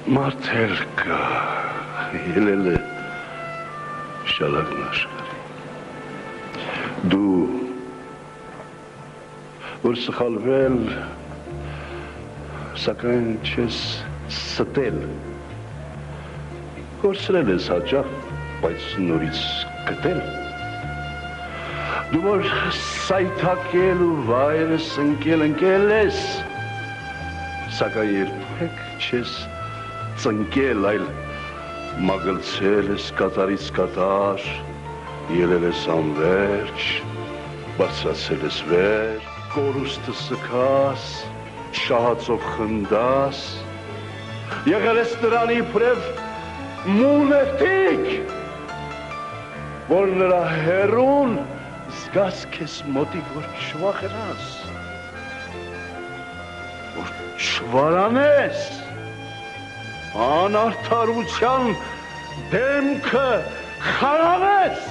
Մարդ էլ կա, ելել է շալակն աշխարհի։ Դու որ սխալվել, սակայն չես ստել, կորցրել ես հաճախ, բայց նորից գտել։ Դու որ սայթակել ու վայրս ընկել ես, սակայն երբեք չես ծնկել, այլ մագլցել ես կատարից կատար, ելել ես անվերջ, բարձրացել ես վեր, կորուստը սքաս, շահածով խնդաս, եղել ես նրան իբրև մունետիկ, որ նրա հեռուն զգաս քեզ մոտիկ, որ չվախենաս, որ չվարանես, անարդարության դեմքը խարավես,